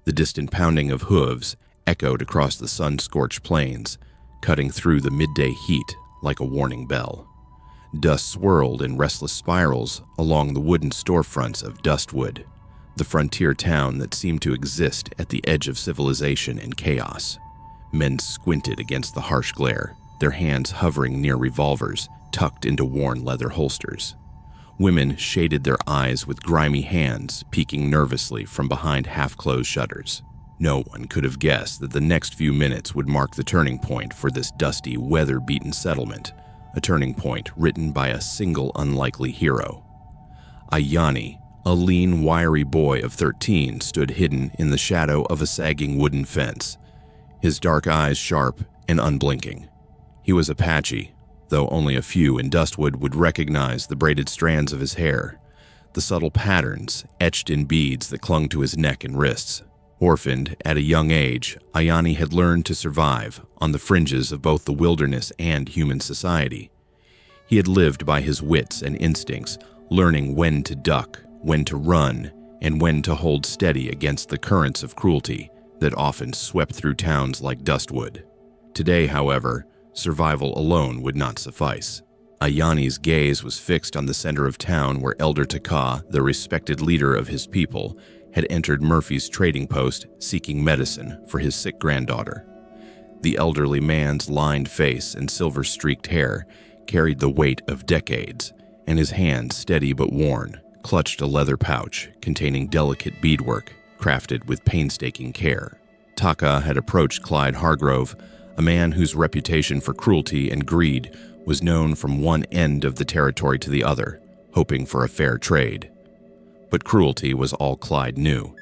The distant pounding of hooves echoed across the sun-scorched plains, cutting through the midday heat like a warning bell. Dust swirled in restless spirals along the wooden storefronts of Dustwood, the frontier town that seemed to exist at the edge of civilization and chaos. Men squinted against the harsh glare, their hands hovering near revolvers tucked into worn leather holsters. Women shaded their eyes with grimy hands peeking nervously from behind half-closed shutters. No one could have guessed that the next few minutes would mark the turning point for this dusty, weather-beaten settlement, a turning point written by a single unlikely hero. Ayani, a lean, wiry boy of 13, stood hidden in the shadow of a sagging wooden fence, his dark eyes sharp and unblinking. He was Apache, though only a few in Dustwood would recognize the braided strands of his hair, the subtle patterns etched in beads that clung to his neck and wrists. Orphaned at a young age, Ayani had learned to survive on the fringes of both the wilderness and human society. He had lived by his wits and instincts, learning when to duck, when to run, and when to hold steady against the currents of cruelty that often swept through towns like Dustwood. Today, however, survival alone would not suffice. Ayani's gaze was fixed on the center of town where Elder Taka, the respected leader of his people, had entered Murphy's trading post seeking medicine for his sick granddaughter. The elderly man's lined face and silver-streaked hair carried the weight of decades, and his hand, steady but worn, clutched a leather pouch containing delicate beadwork crafted with painstaking care. Taka had approached Clyde Hargrove, a man whose reputation for cruelty and greed was known from one end of the territory to the other, hoping for a fair trade. But cruelty was all Clyde knew.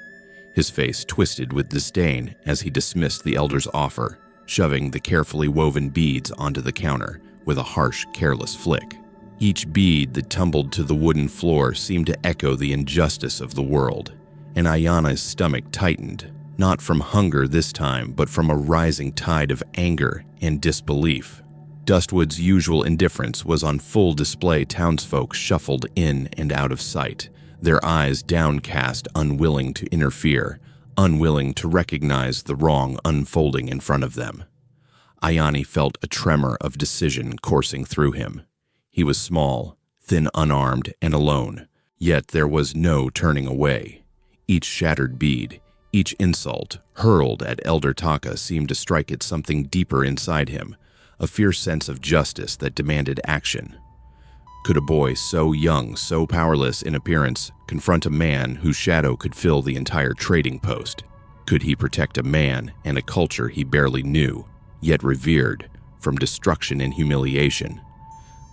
His face twisted with disdain as he dismissed the elder's offer, shoving the carefully woven beads onto the counter with a harsh, careless flick. Each bead that tumbled to the wooden floor seemed to echo the injustice of the world, and Ayana's stomach tightened, not from hunger this time, but from a rising tide of anger and disbelief. Dustwood's usual indifference was on full display. Townsfolk shuffled in and out of sight, their eyes downcast, unwilling to interfere, unwilling to recognize the wrong unfolding in front of them. Ayani felt a tremor of decision coursing through him. He was small, thin, unarmed, and alone, yet there was no turning away. Each shattered bead, each insult hurled at Elder Taka seemed to strike at something deeper inside him, a fierce sense of justice that demanded action. Could a boy so young, so powerless in appearance, confront a man whose shadow could fill the entire trading post? Could he protect a man and a culture he barely knew, yet revered, from destruction and humiliation?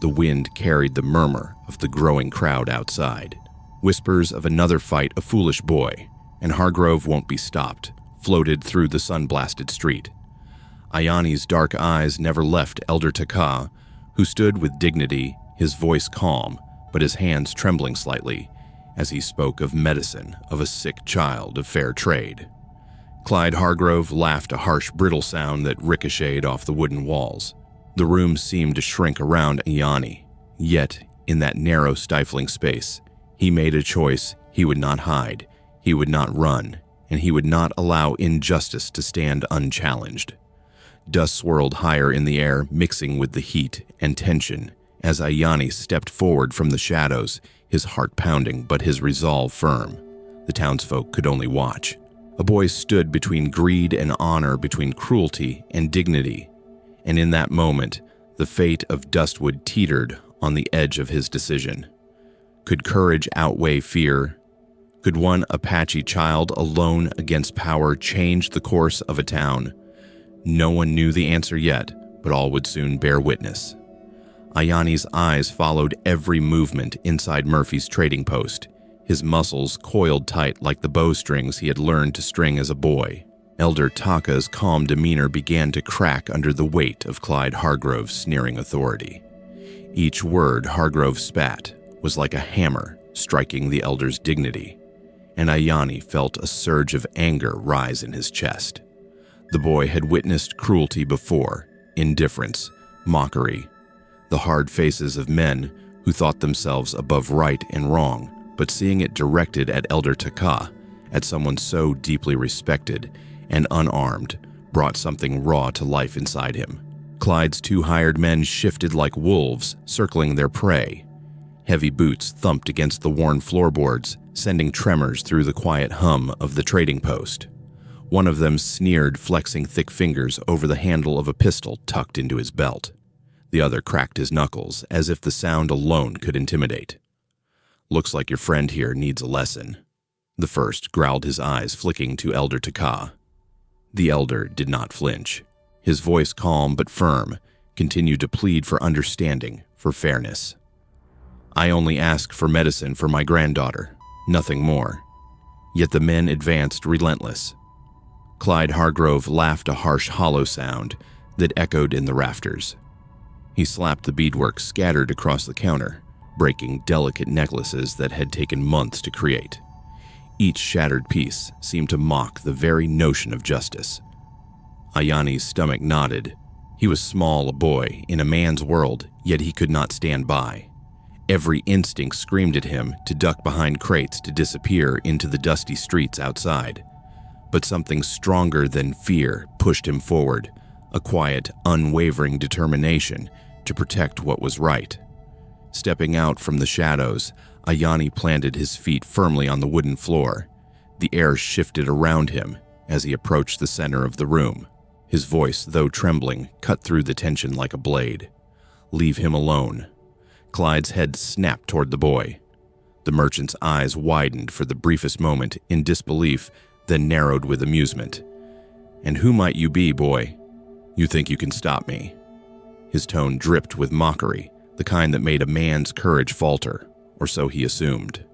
The wind carried the murmur of the growing crowd outside. Whispers of another fight, a foolish boy, and Hargrove won't be stopped, floated through the sun-blasted street. Ayani's dark eyes never left Elder Taka, who stood with dignity, his voice calm, but his hands trembling slightly, as he spoke of medicine, of a sick child, of fair trade. Clyde Hargrove laughed, a harsh, brittle sound that ricocheted off the wooden walls. The room seemed to shrink around Ayani, yet, in that narrow, stifling space, he made a choice he would not hide, he would not run, and he would not allow injustice to stand unchallenged. Dust swirled higher in the air, mixing with the heat and tension, as Ayani stepped forward from the shadows, his heart pounding but his resolve firm. The townsfolk could only watch. A boy stood between greed and honor, between cruelty and dignity, and in that moment, the fate of Dustwood teetered on the edge of his decision. Could courage outweigh fear? Could one Apache child alone against power change the course of a town? No one knew the answer yet, but all would soon bear witness. Ayani's eyes followed every movement inside Murphy's trading post, his muscles coiled tight like the bowstrings he had learned to string as a boy. Elder Taka's calm demeanor began to crack under the weight of Clyde Hargrove's sneering authority. Each word Hargrove spat was like a hammer striking the elder's dignity, and Ayani felt a surge of anger rise in his chest. The boy had witnessed cruelty before, indifference, mockery, the hard faces of men who thought themselves above right and wrong, but seeing it directed at Elder Taka, at someone so deeply respected and unarmed brought something raw to life inside him. Clyde's two hired men shifted like wolves, circling their prey. Heavy boots thumped against the worn floorboards, sending tremors through the quiet hum of the trading post. One of them sneered, flexing thick fingers over the handle of a pistol tucked into his belt. The other cracked his knuckles, as if the sound alone could intimidate. "Looks like your friend here needs a lesson." The first growled, his eyes flicking to Elder Taka. The elder did not flinch. His voice, calm but firm, continued to plead for understanding, for fairness. "I only ask for medicine for my granddaughter, nothing more." Yet the men advanced, relentless. Clyde Hargrove laughed, a harsh, hollow sound that echoed in the rafters. He slapped the beadwork scattered across the counter, breaking delicate necklaces that had taken months to create. Each shattered piece seemed to mock the very notion of justice. Ayani's stomach knotted. He was small, a boy, in a man's world, yet he could not stand by. Every instinct screamed at him to duck behind crates, to disappear into the dusty streets outside. But something stronger than fear pushed him forward, a quiet, unwavering determination to protect what was right. Stepping out from the shadows, Ayani planted his feet firmly on the wooden floor. The air shifted around him as he approached the center of the room. His voice, though trembling, cut through the tension like a blade. "Leave him alone." Clyde's head snapped toward the boy. The merchant's eyes widened for the briefest moment in disbelief, then narrowed with amusement. "And who might you be, boy? You think you can stop me?" His tone dripped with mockery, the kind that made a man's courage falter, or so he assumed.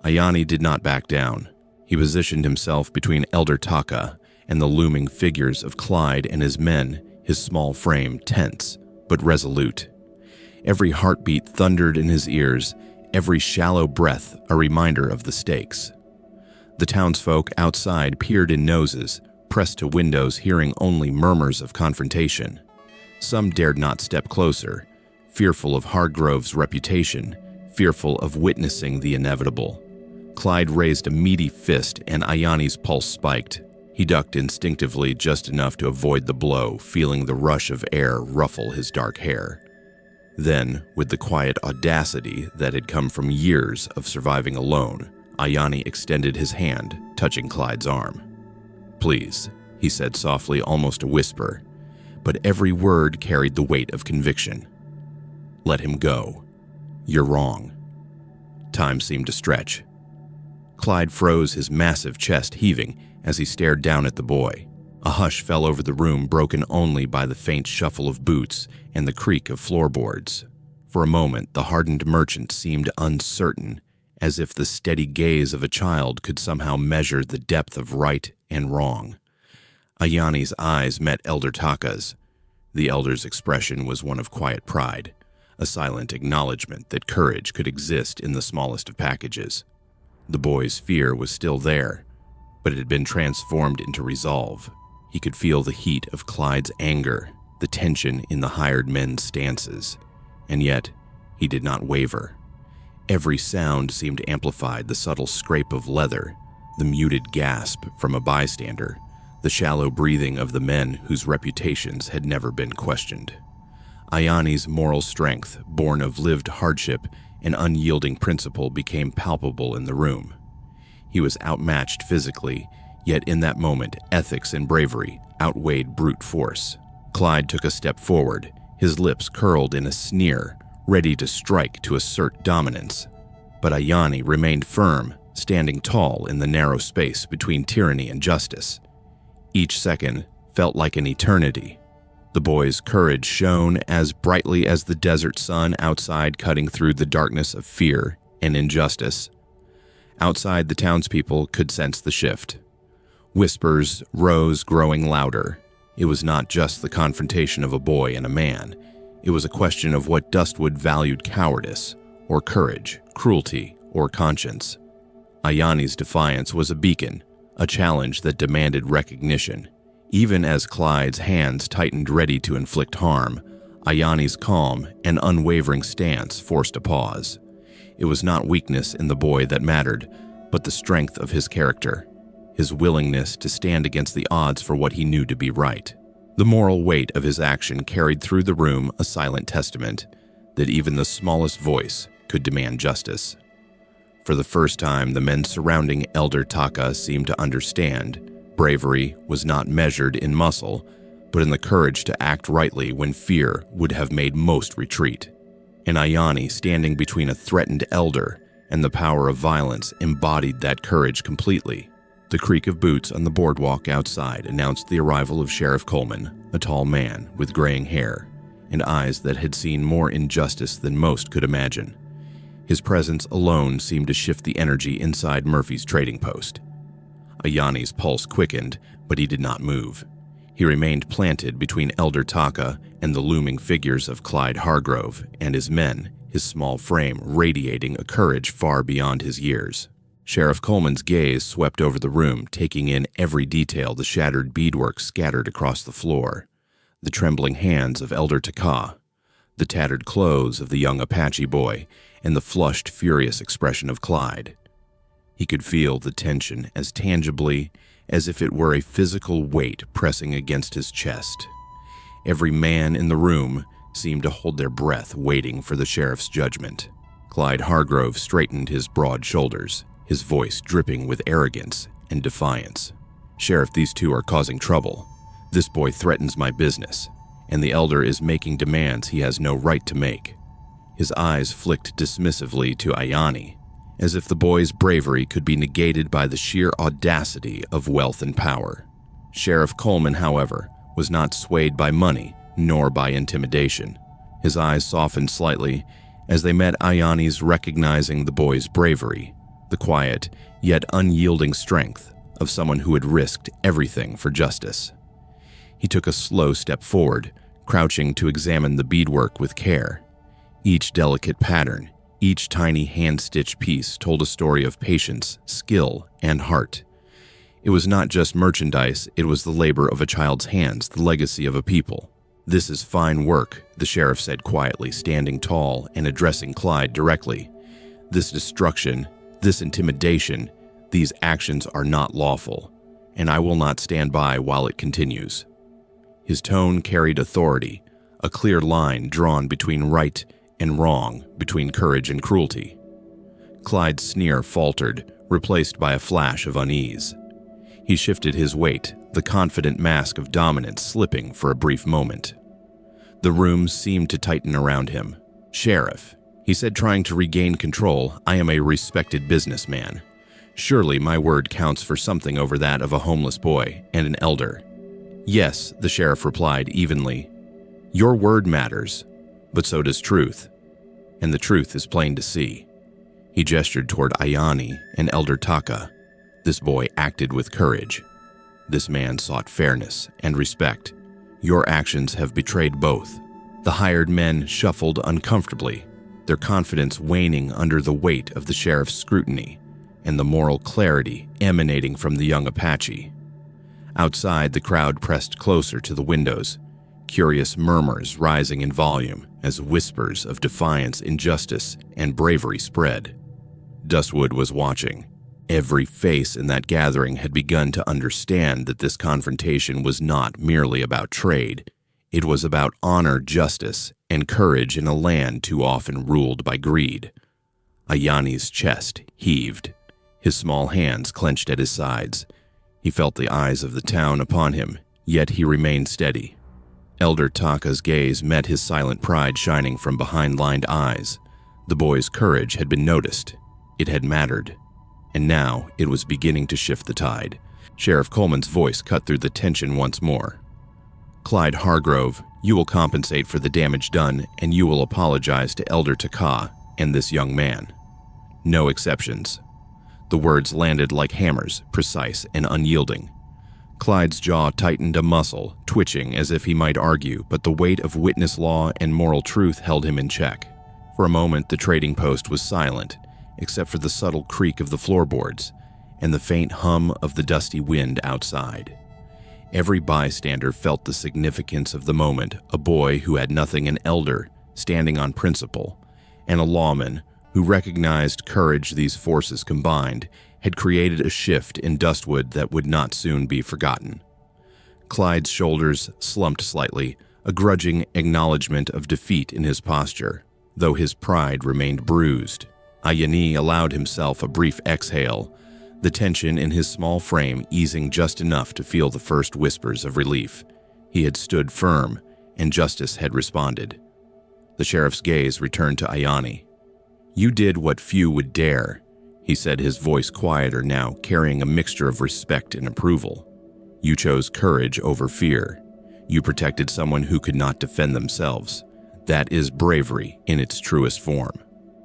Ayani did not back down. He positioned himself between Elder Taka and the looming figures of Clyde and his men, his small frame tense but resolute. Every heartbeat thundered in his ears, every shallow breath a reminder of the stakes. The townsfolk outside peered in noses, pressed to windows, hearing only murmurs of confrontation. Some dared not step closer, fearful of Hargrove's reputation, fearful of witnessing the inevitable. Clyde raised a meaty fist and Ayani's pulse spiked. He ducked instinctively, just enough to avoid the blow, feeling the rush of air ruffle his dark hair. Then, with the quiet audacity that had come from years of surviving alone, Ayani extended his hand, touching Clyde's arm. "Please," he said softly, almost a whisper, but every word carried the weight of conviction. "Let him go. You're wrong." Time seemed to stretch. Clyde froze, his massive chest heaving as he stared down at the boy. A hush fell over the room, broken only by the faint shuffle of boots and the creak of floorboards. For a moment, the hardened merchant seemed uncertain, as if the steady gaze of a child could somehow measure the depth of right and wrong. Ayani's eyes met Elder Taka's. The elder's expression was one of quiet pride, a silent acknowledgement that courage could exist in the smallest of packages. The boy's fear was still there, but it had been transformed into resolve. He could feel the heat of Clyde's anger, the tension in the hired men's stances, and yet he did not waver. Every sound seemed amplified, the subtle scrape of leather, the muted gasp from a bystander, the shallow breathing of the men whose reputations had never been questioned. Ayani's moral strength, born of lived hardship and unyielding principle, became palpable in the room. He was outmatched physically, yet in that moment, ethics and bravery outweighed brute force. Clyde took a step forward, his lips curled in a sneer, ready to strike to assert dominance. But Ayani remained firm, standing tall in the narrow space between tyranny and justice. Each second felt like an eternity. The boy's courage shone as brightly as the desert sun outside, cutting through the darkness of fear and injustice. Outside, the townspeople could sense the shift. Whispers rose, growing louder. It was not just the confrontation of a boy and a man. It was a question of what Dustwood valued: cowardice or courage, cruelty or conscience. Ayani's defiance was a beacon, a challenge that demanded recognition. Even as Clyde's hands tightened, ready to inflict harm, Ayani's calm and unwavering stance forced a pause. It was not weakness in the boy that mattered, but the strength of his character. his willingness to stand against the odds for what he knew to be right. The moral weight of his action carried through the room a silent testament that even the smallest voice could demand justice. For the first time, the men surrounding Elder Taka seemed to understand bravery was not measured in muscle, but in the courage to act rightly when fear would have made most retreat. And Ayani, standing between a threatened elder and the power of violence, embodied that courage completely. The creak of boots on the boardwalk outside announced the arrival of Sheriff Coleman, a tall man with graying hair and eyes that had seen more injustice than most could imagine. His presence alone seemed to shift the energy inside Murphy's trading post. Ayani's pulse quickened, but he did not move. He remained planted between Elder Taka and the looming figures of Clyde Hargrove and his men, his small frame radiating a courage far beyond his years. Sheriff Coleman's gaze swept over the room, taking in every detail: the shattered beadwork scattered across the floor, the trembling hands of Elder Taka, the tattered clothes of the young Apache boy, and the flushed, furious expression of Clyde. He could feel the tension as tangibly as if it were a physical weight pressing against his chest. Every man in the room seemed to hold their breath, waiting for the sheriff's judgment. Clyde Hargrove straightened his broad shoulders, his voice dripping with arrogance and defiance. "Sheriff, these two are causing trouble. This boy threatens my business, and the elder is making demands he has no right to make." His eyes flicked dismissively to Ayani, as if the boy's bravery could be negated by the sheer audacity of wealth and power. Sheriff Coleman, however, was not swayed by money nor by intimidation. His eyes softened slightly as they met Ayani's, recognizing the boy's bravery, the quiet yet unyielding strength of someone who had risked everything for justice. He took a slow step forward, crouching to examine the beadwork with care. Each delicate pattern, each tiny hand-stitched piece told a story of patience, skill, and heart. It was not just merchandise, it was the labor of a child's hands, the legacy of a people. "This is fine work," the sheriff said quietly, standing tall and addressing Clyde directly. "This destruction, this intimidation, these actions are not lawful, and I will not stand by while it continues." His tone carried authority, a clear line drawn between right and wrong, between courage and cruelty. Clyde's sneer faltered, replaced by a flash of unease. He shifted his weight, the confident mask of dominance slipping for a brief moment. The room seemed to tighten around him. "Sheriff," he said, trying to regain control, "I am a respected businessman. Surely my word counts for something over that of a homeless boy and an elder." "Yes," the sheriff replied evenly. "Your word matters, but so does truth, and the truth is plain to see." He gestured toward Ayani and Elder Taka. This boy acted with courage. This man sought fairness and respect. Your actions have betrayed both. The hired men shuffled uncomfortably, their confidence waning under the weight of the sheriff's scrutiny and the moral clarity emanating from the young Apache. Outside, the crowd pressed closer to the windows, curious murmurs rising in volume as whispers of defiance, injustice, and bravery spread. Dustwood was watching. Every face in that gathering had begun to understand that this confrontation was not merely about trade. It was about honor, justice, and courage in a land too often ruled by greed. Ayani's chest heaved. His small hands clenched at his sides. He felt the eyes of the town upon him, yet he remained steady. Elder Taka's gaze met his silent pride shining from behind lined eyes. The boy's courage had been noticed. It had mattered. And now it was beginning to shift the tide. Sheriff Coleman's voice cut through the tension once more. "Clyde Hargrove, you will compensate for the damage done, and you will apologize to Elder Taka and this young man. No exceptions." The words landed like hammers, precise and unyielding. Clyde's jaw tightened a muscle, twitching as if he might argue, but the weight of witness law and moral truth held him in check. For a moment, the trading post was silent, except for the subtle creak of the floorboards and the faint hum of the dusty wind outside. Every bystander felt the significance of the moment: a boy who had nothing, an elder standing on principle, and a lawman who recognized courage. These forces combined had created a shift in Dustwood that would not soon be forgotten. Clyde's shoulders slumped slightly, a grudging acknowledgement of defeat in his posture, though his pride remained bruised. Ayani allowed himself a brief exhale, the tension in his small frame easing just enough to feel the first whispers of relief. He had stood firm, and justice had responded. The sheriff's gaze returned to Ayani. "You did what few would dare," he said, his voice quieter now, carrying a mixture of respect and approval. "You chose courage over fear. You protected someone who could not defend themselves. That is bravery in its truest form."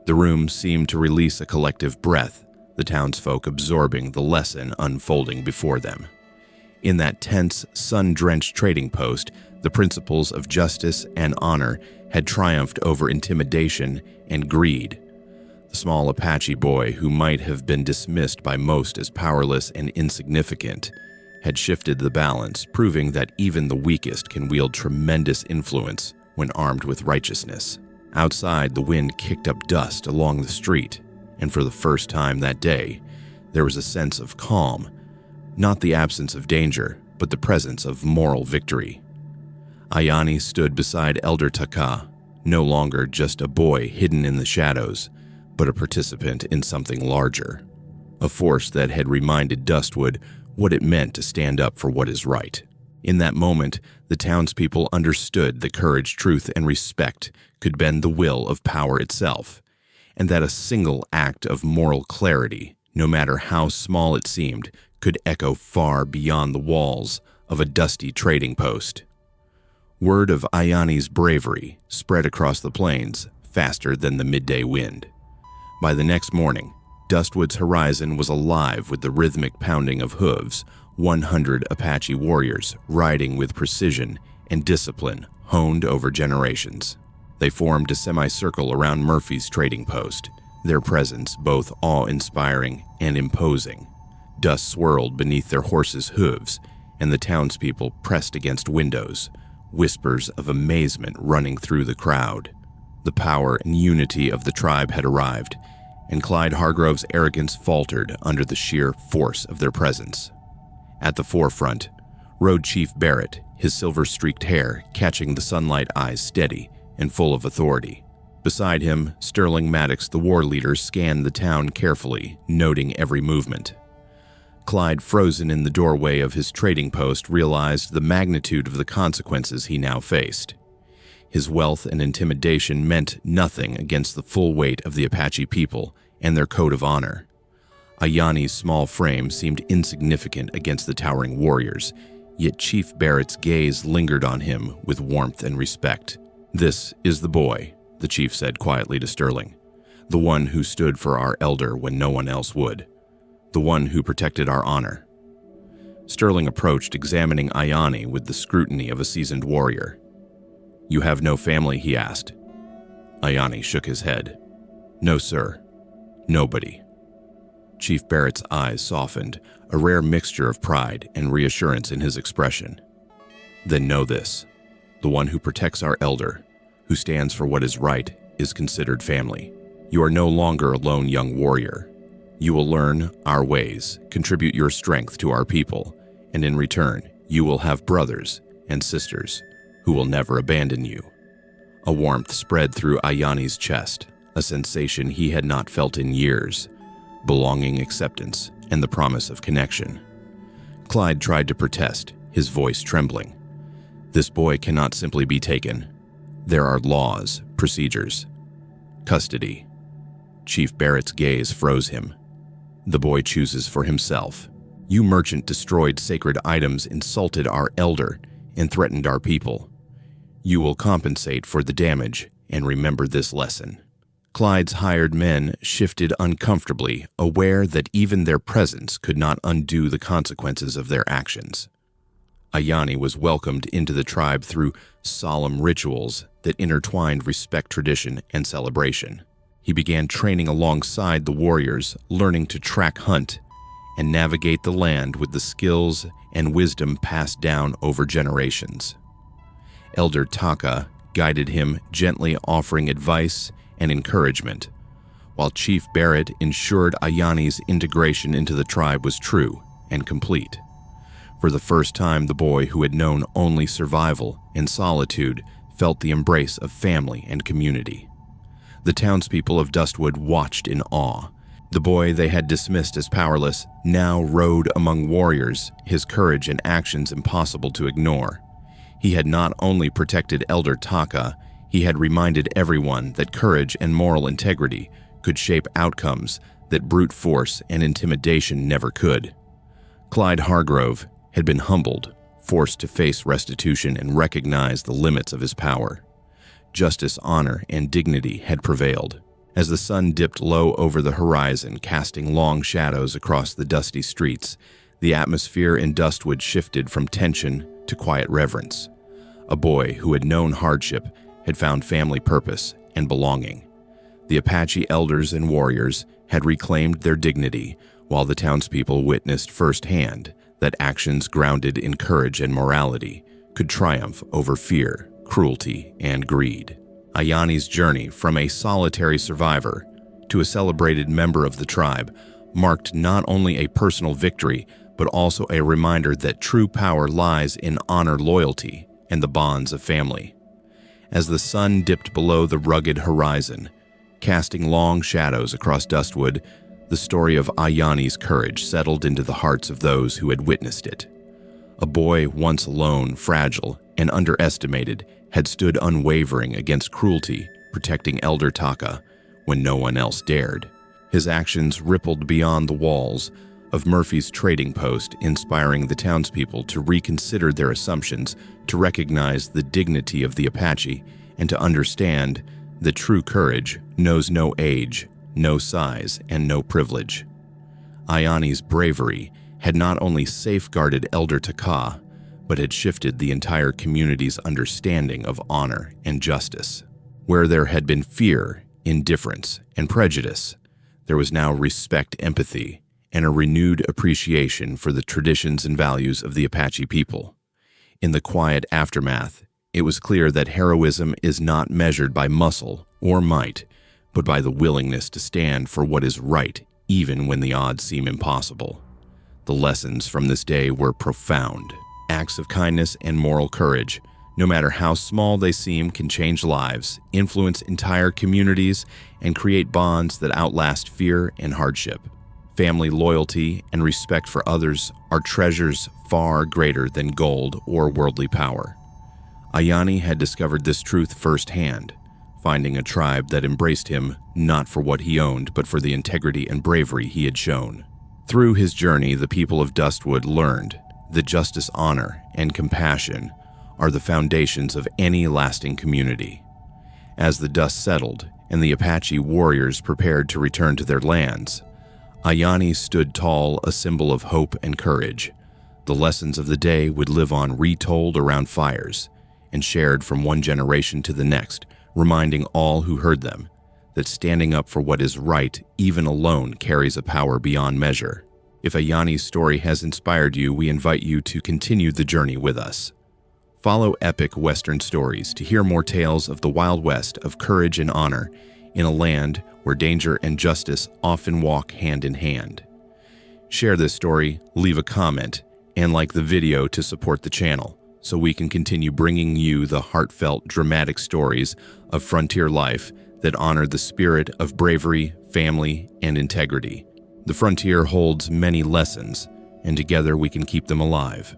The room seemed to release a collective breath, the townsfolk absorbing the lesson unfolding before them. In that tense, sun-drenched trading post, the principles of justice and honor had triumphed over intimidation and greed. The small Apache boy, who might have been dismissed by most as powerless and insignificant, had shifted the balance, proving that even the weakest can wield tremendous influence when armed with righteousness. Outside, the wind kicked up dust along the street, and for the first time that day, there was a sense of calm, not the absence of danger, but the presence of moral victory. Ayani stood beside Elder Taka, no longer just a boy hidden in the shadows, but a participant in something larger, a force that had reminded Dustwood what it meant to stand up for what is right. In that moment, the townspeople understood that courage, truth, and respect could bend the will of power itself, and that a single act of moral clarity, no matter how small it seemed, could echo far beyond the walls of a dusty trading post. Word of Ayani's bravery spread across the plains faster than the midday wind. By the next morning, Dustwood's horizon was alive with the rhythmic pounding of hooves, 100 Apache warriors riding with precision and discipline honed over generations. They formed a semicircle around Murphy's trading post, their presence both awe-inspiring and imposing. Dust swirled beneath their horses' hooves, and the townspeople pressed against windows, whispers of amazement running through the crowd. The power and unity of the tribe had arrived, and Clyde Hargrove's arrogance faltered under the sheer force of their presence. At the forefront rode Chief Barrett, his silver-streaked hair catching the sunlight eyes steady and full of authority. Beside him, Sterling Maddox, the war leader, scanned the town carefully, noting every movement. Clyde, frozen in the doorway of his trading post, realized the magnitude of the consequences he now faced. His wealth and intimidation meant nothing against the full weight of the Apache people and their code of honor. Ayani's small frame seemed insignificant against the towering warriors, yet Chief Barrett's gaze lingered on him with warmth and respect. "This is the boy," the chief said quietly to Sterling, "the one who stood for our elder when no one else would, the one who protected our honor." Sterling approached, examining Ayani with the scrutiny of a seasoned warrior. "You have no family?" he asked. Ayani shook his head. "No, sir. Nobody." Chief Barrett's eyes softened, a rare mixture of pride and reassurance in his expression. "Then know this. The one who protects our elder, who stands for what is right, is considered family. You are no longer a lone young warrior. You will learn our ways, contribute your strength to our people, and in return, you will have brothers and sisters who will never abandon you." A warmth spread through Ayani's chest, a sensation he had not felt in years, belonging, acceptance, and the promise of connection. Clyde tried to protest, his voice trembling. "This boy cannot simply be taken. There are laws, procedures, custody." Chief Barrett's gaze froze him. "The boy chooses for himself. You merchant destroyed sacred items, insulted our elder, and threatened our people. You will compensate for the damage and remember this lesson." Clyde's hired men shifted uncomfortably, aware that even their presence could not undo the consequences of their actions. Ayani was welcomed into the tribe through solemn rituals that intertwined respect, tradition, and celebration. He began training alongside the warriors, learning to track, hunt, and navigate the land with the skills and wisdom passed down over generations. Elder Taka guided him, gently offering advice and encouragement, while Chief Barrett ensured Ayani's integration into the tribe was true and complete. For the first time, the boy who had known only survival and solitude felt the embrace of family and community. The townspeople of Dustwood watched in awe. The boy they had dismissed as powerless now rode among warriors, his courage and actions impossible to ignore. He had not only protected Elder Taka, he had reminded everyone that courage and moral integrity could shape outcomes that brute force and intimidation never could. Clyde Hargrove had been humbled, forced to face restitution and recognize the limits of his power. Justice, honor, and dignity had prevailed. As the sun dipped low over the horizon, casting long shadows across the dusty streets, the atmosphere in Dustwood shifted from tension to quiet reverence. A boy who had known hardship had found family purpose and belonging. The Apache elders and warriors had reclaimed their dignity, while the townspeople witnessed firsthand that actions grounded in courage and morality could triumph over fear, cruelty, and greed. Ayani's journey from a solitary survivor to a celebrated member of the tribe marked not only a personal victory, but also a reminder that true power lies in honor, loyalty, and the bonds of family. As the sun dipped below the rugged horizon, casting long shadows across Dustwood, the story of Ayani's courage settled into the hearts of those who had witnessed it. A boy once alone, fragile, and underestimated had stood unwavering against cruelty, protecting Elder Taka when no one else dared. His actions rippled beyond the walls of Murphy's trading post, inspiring the townspeople to reconsider their assumptions, to recognize the dignity of the Apache, and to understand that true courage knows no age, no size, and no privilege. Ayani's bravery had not only safeguarded Elder Taka, but had shifted the entire community's understanding of honor and justice. Where there had been fear, indifference, and prejudice, there was now respect, empathy, and a renewed appreciation for the traditions and values of the Apache people. In the quiet aftermath, it was clear that heroism is not measured by muscle or might, but by the willingness to stand for what is right, even when the odds seem impossible. The lessons from this day were profound. Acts of kindness and moral courage, no matter how small they seem, can change lives, influence entire communities, and create bonds that outlast fear and hardship. Family loyalty and respect for others are treasures far greater than gold or worldly power. Ayani had discovered this truth firsthand, finding a tribe that embraced him not for what he owned, but for the integrity and bravery he had shown. Through his journey, the people of Dustwood learned that justice, honor, and compassion are the foundations of any lasting community. As the dust settled and the Apache warriors prepared to return to their lands, Ayani stood tall, a symbol of hope and courage. The lessons of the day would live on, retold around fires and shared from one generation to the next, reminding all who heard them that standing up for what is right, even alone, carries a power beyond measure. If Ayani's story has inspired you, we invite you to continue the journey with us. Follow Epic Western Stories to hear more tales of the Wild West of courage and honor in a land where danger and justice often walk hand in hand. Share this story, leave a comment, and like the video to support the channel so we can continue bringing you the heartfelt, dramatic stories of frontier life that honor the spirit of bravery, family, and integrity. The frontier holds many lessons, and together we can keep them alive.